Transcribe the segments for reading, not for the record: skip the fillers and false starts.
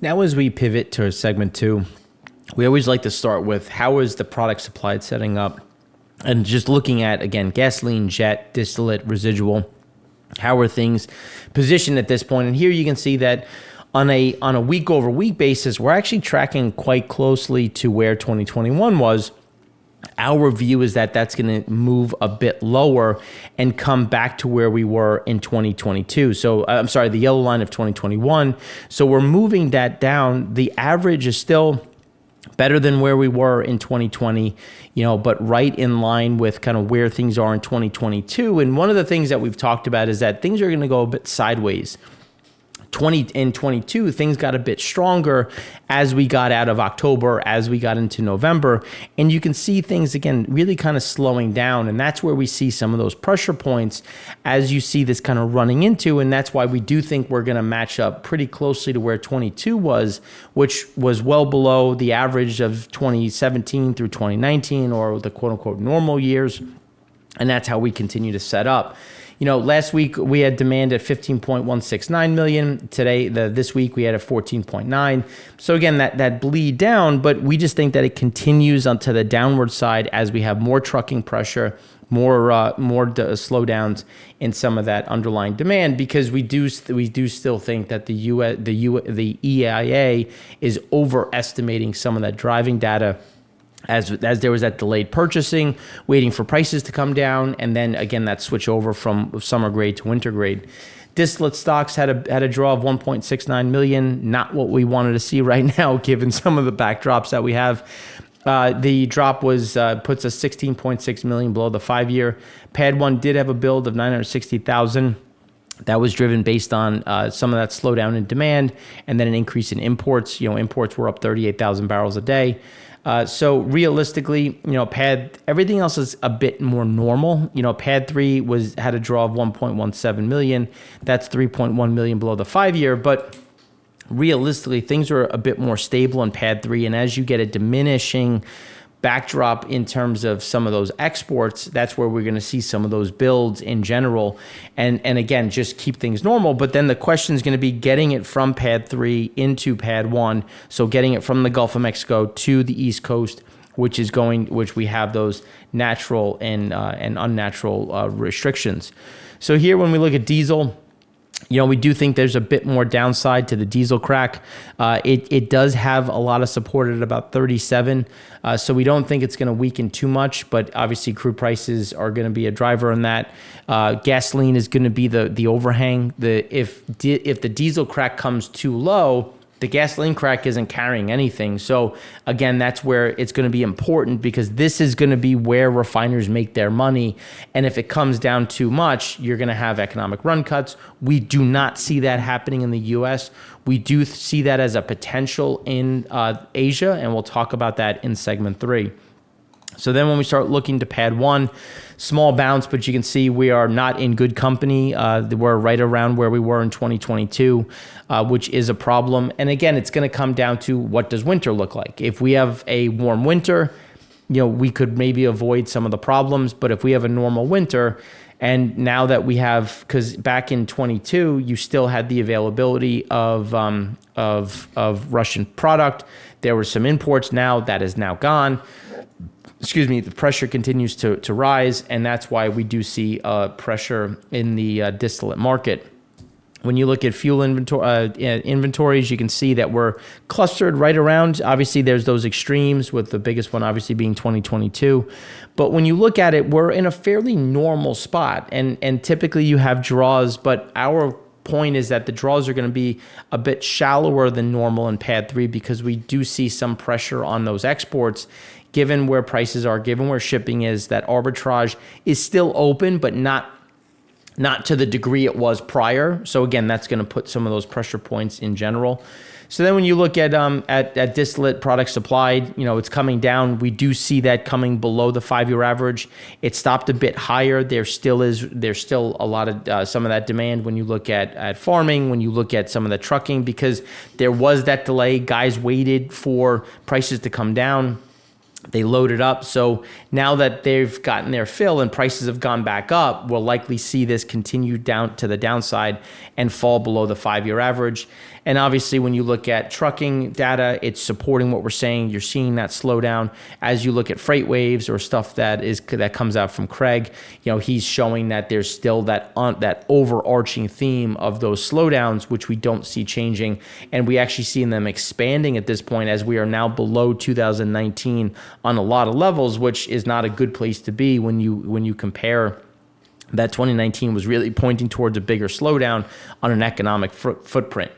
Now, as we pivot to segment two, we always like to start with how is the product supply setting up, and just looking at, again, gasoline, jet, distillate, residual. How are things positioned at this point? And here you can see that on a week over week basis, we're actually tracking quite closely to where 2021 was. Our view is that that's going to move a bit lower and come back to where we were in 2022. So I'm sorry, the yellow line of 2021. So we're moving that down. The average is still better than where we were in 2020, but right in line with kind of where things are in 2022. And one of the things that we've talked about is that things are going to go a bit sideways. In 22, things got a bit stronger as we got out of October, as we got into November, and you can see things again really kind of slowing down, and that's where we see some of those pressure points as you see this kind of running into, and that's why we do think we're going to match up pretty closely to where 22 was, which was well below the average of 2017 through 2019, or the quote-unquote normal years, and that's how we continue to set up. Last week we had demand at 15.169 million. This week we had a 14.9. So again, that bleed down, but we just think that it continues onto the downward side as we have more trucking pressure, more slowdowns in some of that underlying demand, because we do still think that the EIA is overestimating some of that driving data. As there was that delayed purchasing, waiting for prices to come down, and then again that switch over from summer grade to winter grade. Distillate stocks had a draw of 1.69 million, not what we wanted to see right now, given some of the backdrops that we have. The drop puts us 16.6 million below the 5-year. Pad 1 did have a build of 960,000. That was driven based on some of that slowdown in demand, and then an increase in imports. Imports were up 38,000 barrels a day. So realistically, everything else is a bit more normal. Pad 3 had a draw of 1.17 million. That's 3.1 million below the 5-year, but realistically, things are a bit more stable in Pad 3. And as you get a diminishing backdrop in terms of some of those exports, that's where we're going to see some of those builds in general. And again, just keep things normal. But then the question is going to be getting it from Pad 3 into Pad 1. So getting it from the Gulf of Mexico to the East Coast, which we have those natural and unnatural restrictions. So here, when we look at diesel, we do think there's a bit more downside to the diesel crack. It does have a lot of support at about 37. So we don't think it's going to weaken too much, but obviously crude prices are going to be a driver in that. Gasoline is going to be the overhang. If the diesel crack comes too low, the gasoline crack isn't carrying anything. So again, that's where it's going to be important, because this is going to be where refiners make their money. And if it comes down too much, you're going to have economic run cuts. We do not see that happening in the U.S. We do see that as a potential in Asia, and we'll talk about that in segment 3. So then when we start looking to Pad 1, small bounce, but you can see we are not in good company. We're right around where we were in 2022, which is a problem. And again, it's going to come down to, what does winter look like? If we have a warm winter, we could maybe avoid some of the problems. But if we have a normal winter, and now that we have, because back in 22, you still had the availability of Russian product. There were some imports. Now that is now gone. The pressure continues to rise, and that's why we do see pressure in the distillate market. When you look at fuel inventories, you can see that we're clustered right around. Obviously, there's those extremes, with the biggest one obviously being 2022. But when you look at it, we're in a fairly normal spot, and typically you have draws, but our point is that the draws are going to be a bit shallower than normal in Pad 3, because we do see some pressure on those exports. Given where prices are, given where shipping is, that arbitrage is still open, but not to the degree it was prior. So again, that's going to put some of those pressure points in general. So then when you look at distillate product supplied, it's coming down. We do see that coming below the 5-year average. It stopped a bit higher. There's still a lot of some of that demand when you look at farming, when you look at some of the trucking, because there was that delay. Guys waited for prices to come down. They loaded up. So now that they've gotten their fill and prices have gone back up, we'll likely see this continue down to the downside and fall below the 5-year average. And obviously, when you look at trucking data, it's supporting what we're saying. You're seeing that slowdown. As you look at freight waves or stuff that comes out from Craig, he's showing that there's still that overarching theme of those slowdowns, which we don't see changing. And we actually see them expanding at this point, as we are now below 2019 on a lot of levels, which is not a good place to be when you compare that 2019 was really pointing towards a bigger slowdown on an economic footprint.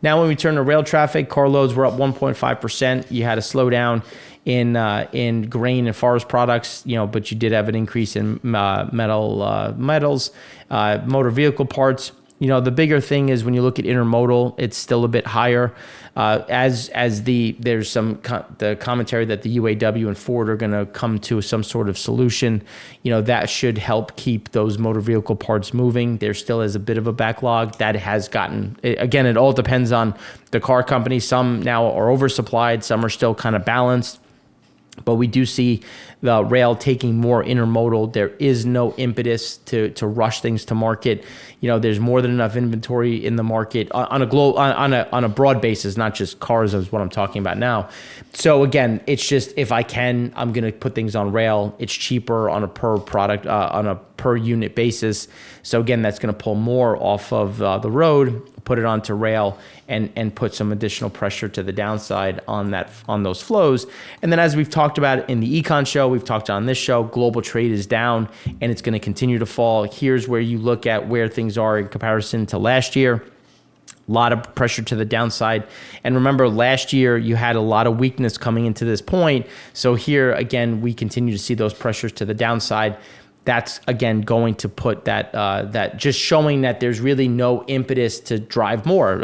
Now, when we turn to rail traffic, carloads were up 1.5%. You had a slowdown in grain and forest products, but you did have an increase in metals, motor vehicle parts. The bigger thing is when you look at intermodal, it's still a bit higher. There's the commentary that the UAW and Ford are going to come to some sort of solution. That should help keep those motor vehicle parts moving. There still is a bit of a backlog that has gotten. Again, it all depends on the car company. Some now are oversupplied. Some are still kind of balanced. But we do see the rail taking more intermodal. There is no impetus to rush things to market. There's more than enough inventory in the market on a broad basis, not just cars is what I'm talking about now. So again, it's just, if I can, I'm going to put things on rail. It's cheaper on a per product, on a per unit basis. So again, that's going to pull more off of the road, put it onto rail, and put some additional pressure to the downside on those flows. And then, as we've talked about in the Econ show, we've talked on this show, global trade is down and it's going to continue to fall. Here's where you look at where things are in comparison to last year. A lot of pressure to the downside. And remember, last year you had a lot of weakness coming into this point. So here again, we continue to see those pressures to the downside. That's again going to put that just showing that there's really no impetus to drive more.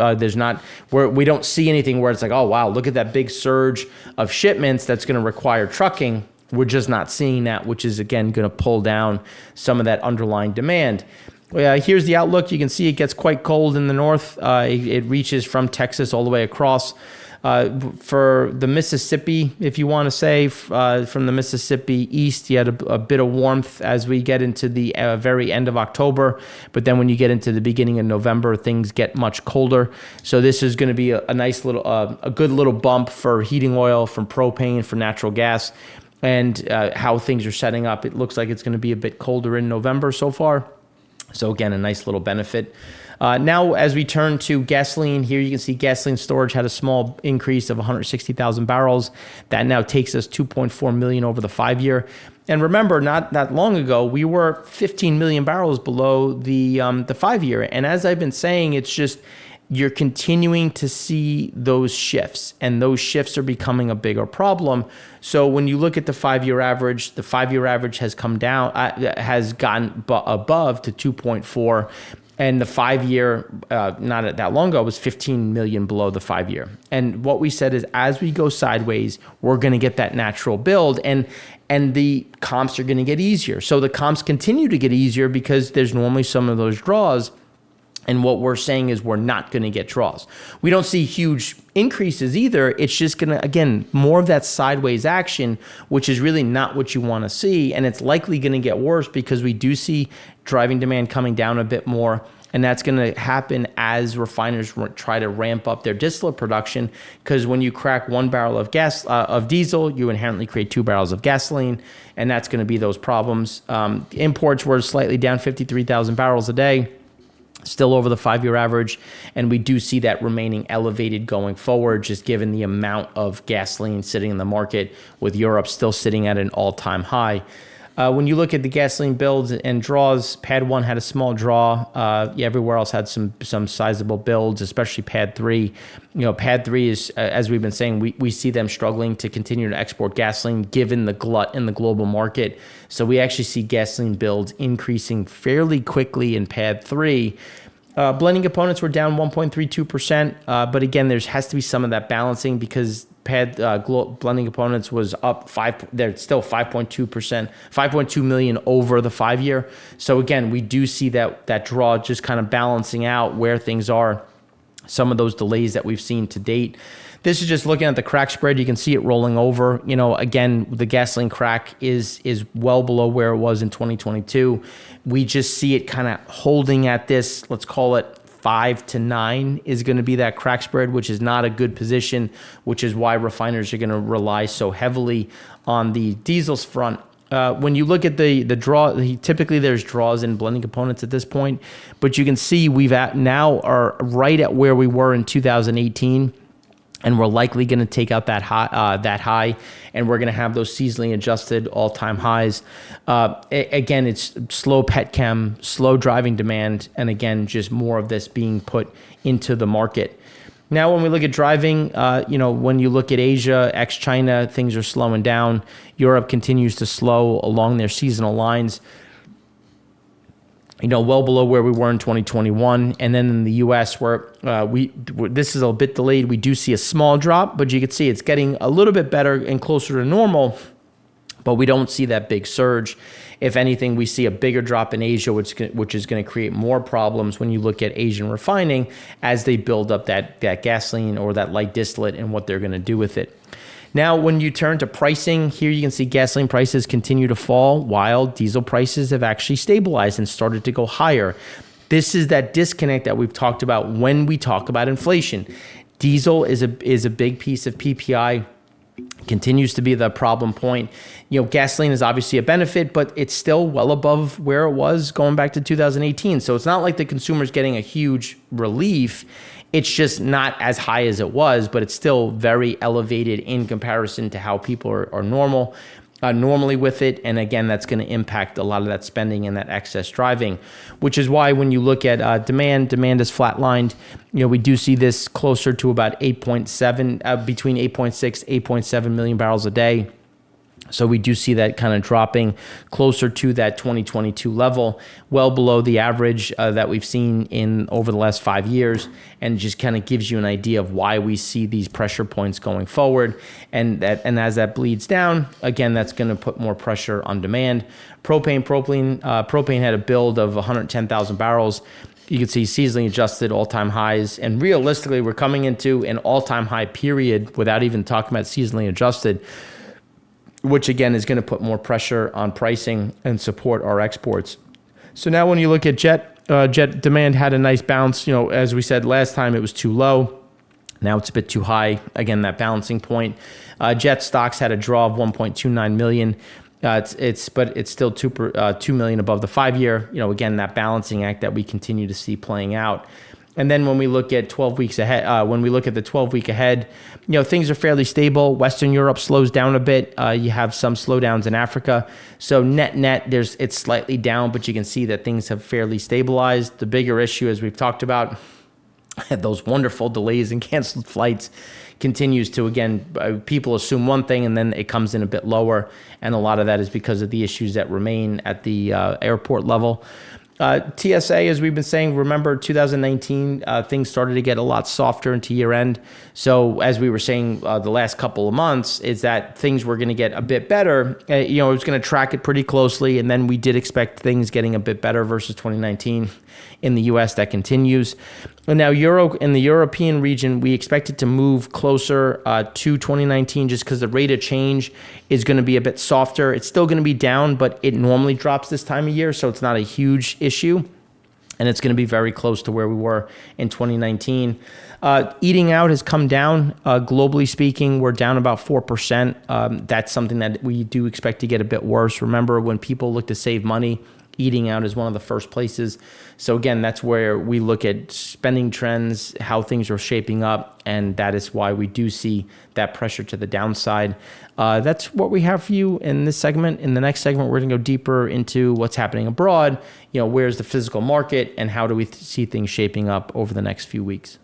We don't see anything where it's like, oh wow, look at that big surge of shipments that's going to require trucking. We're just not seeing that, which is again going to pull down some of that underlying demand. Here's the outlook. You can see it gets quite cold in the north. It reaches from Texas all the way across. For the Mississippi, if you want to say, from the Mississippi east, you had a bit of warmth as we get into the very end of October. But then when you get into the beginning of November, things get much colder. So this is going to be a nice little, a good little bump for heating oil, from propane, for natural gas, and how things are setting up. It looks like it's going to be a bit colder in November so far. So again, a nice little benefit. Now, as we turn to gasoline, here you can see gasoline storage had a small increase of 160,000 barrels. That now takes us 2.4 million over the 5-year. And remember, not that long ago, we were 15 million barrels below the 5-year. And as I've been saying, it's just you're continuing to see those shifts, and those shifts are becoming a bigger problem. So when you look at the 5-year average, the 5-year average has come down, has gone above to 2.4. And the 5-year, not that long ago, was 15 million below the 5-year. And what we said is, as we go sideways, we're going to get that natural build, and the comps are going to get easier. So the comps continue to get easier because there's normally some of those draws. And what we're saying is we're not going to get draws. We don't see huge increases either. It's just going to, again, more of that sideways action, which is really not what you want to see. And it's likely going to get worse because we do see driving demand coming down a bit more. And that's going to happen as refiners try to ramp up their distillate production. Because when you crack 1 barrel of diesel, you inherently create 2 barrels of gasoline. And that's going to be those problems. Imports were slightly down 53,000 barrels a day. Still over the 5-year average, and we do see that remaining elevated going forward, just given the amount of gasoline sitting in the market, with Europe still sitting at an all-time high. When you look at the gasoline builds and draws, Pad 1 had a small draw. Everywhere else had some sizable builds, especially Pad 3. Pad 3 is, as we've been saying, we see them struggling to continue to export gasoline given the glut in the global market. So we actually see gasoline builds increasing fairly quickly in Pad 3. Blending components were down 1.32%, but again, there has to be some of that balancing because blending components was up 5. They're still 5.2%, 5.2 million over the 5-year. So again, we do see that draw just kind of balancing out where things are. Some of those delays that we've seen to date. This is just looking at the crack spread. You can see it rolling over. Again, the gasoline crack is well below where it was in 2022. We just see it kind of holding at this, let's call it 5 to 9 is going to be that crack spread, which is not a good position, which is why refiners are going to rely so heavily on the diesel's front. When you look at the draw, typically there's draws in blending components at this point, but you can see now are right at where we were in 2018. And we're likely going to take out that high, and we're going to have those seasonally adjusted all-time highs. Again, it's slow petchem, slow driving demand, and again, just more of this being put into the market. Now, when we look at driving, when you look at Asia, ex-China, things are slowing down. Europe continues to slow along their seasonal lines. Well below where we were in 2021. And then in the U.S., where this is a bit delayed, we do see a small drop, but you can see it's getting a little bit better and closer to normal, but we don't see that big surge. If anything, we see a bigger drop in Asia, which is going to create more problems when you look at Asian refining as they build up that gasoline or that light distillate and what they're going to do with it. Now, when you turn to pricing, here you can see gasoline prices continue to fall while diesel prices have actually stabilized and started to go higher. This is that disconnect that we've talked about when we talk about inflation. Diesel is a big piece of PPI, continues to be the problem point. Gasoline is obviously a benefit, but it's still well above where it was going back to 2018. So it's not like the consumer's getting a huge relief. It's just not as high as it was, but it's still very elevated in comparison to how people are normally with it. And again, that's going to impact a lot of that spending and that excess driving, which is why when you look at demand is flatlined. We do see this closer to about 8.7, between 8.6, 8.7 million barrels a day. So we do see that kind of dropping closer to that 2022 level, well below the average that we've seen in over the last 5 years, and just kind of gives you an idea of why we see these pressure points going forward. And as that bleeds down, again, that's going to put more pressure on demand. Propane had a build of 110,000 barrels. You can see seasonally adjusted all-time highs, and realistically, we're coming into an all-time high period without even talking about seasonally adjusted, which again is going to put more pressure on pricing and support our exports. So now when you look at jet demand had a nice bounce. As we said last time, it was too low. Now it's a bit too high. Again, that balancing point. Jet stocks had a draw of 1.29 million. But it's still 2 million above the 5-year. Again, that balancing act that we continue to see playing out. And then when we look at 12 weeks ahead, when we look at the 12-week ahead, things are fairly stable. Western Europe slows down a bit. You have some slowdowns in Africa. So net, it's slightly down, but you can see that things have fairly stabilized. The bigger issue, as we've talked about, those wonderful delays and canceled flights continues to, again, people assume one thing and then it comes in a bit lower. And a lot of that is because of the issues that remain at the airport level. TSA, as we've been saying, remember 2019, things started to get a lot softer into year end. So as we were saying the last couple of months, is that things were going to get a bit better. It was going to track it pretty closely. And then we did expect things getting a bit better versus 2019 in the U.S. That continues. And now in the European region, we expect it to move closer to 2019 just because the rate of change is going to be a bit softer. It's still going to be down, but it normally drops this time of year, so it's not a huge issue. And it's going to be very close to where we were in 2019. Eating out has come down. Globally speaking, we're down about 4%. That's something that we do expect to get a bit worse. Remember, when people look to save money, eating out is one of the first places. So again, that's where we look at spending trends, how things are shaping up, and that is why we do see that pressure to the downside. That's what we have for you in this segment. In the next segment, we're going to go deeper into what's happening abroad, where's the physical market, and how do we see things shaping up over the next few weeks.